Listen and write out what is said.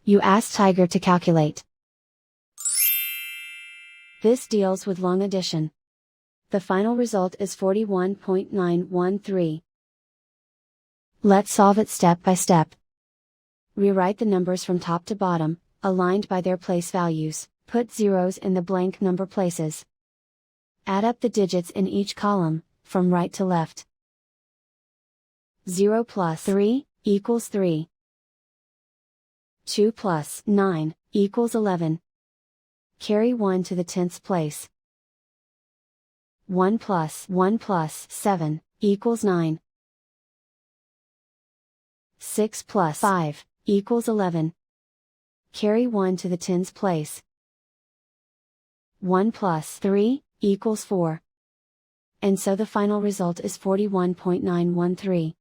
You ask Tiger to calculate. This deals with long addition. The final result is 41.913. Let's solve it step by step. Rewrite the numbers from top to bottom, aligned by their place values, put zeros in the blank number places. Add up the digits in each column, from right to left. 0 plus 3 equals 3. 2 plus 9 equals 11. Carry 1 to the 10th place. 1 plus 7 equals 9. 6 plus 5 equals 11. Carry 1 to the 10th place. 1 plus 3 equals 4. And so the final result is 41.913.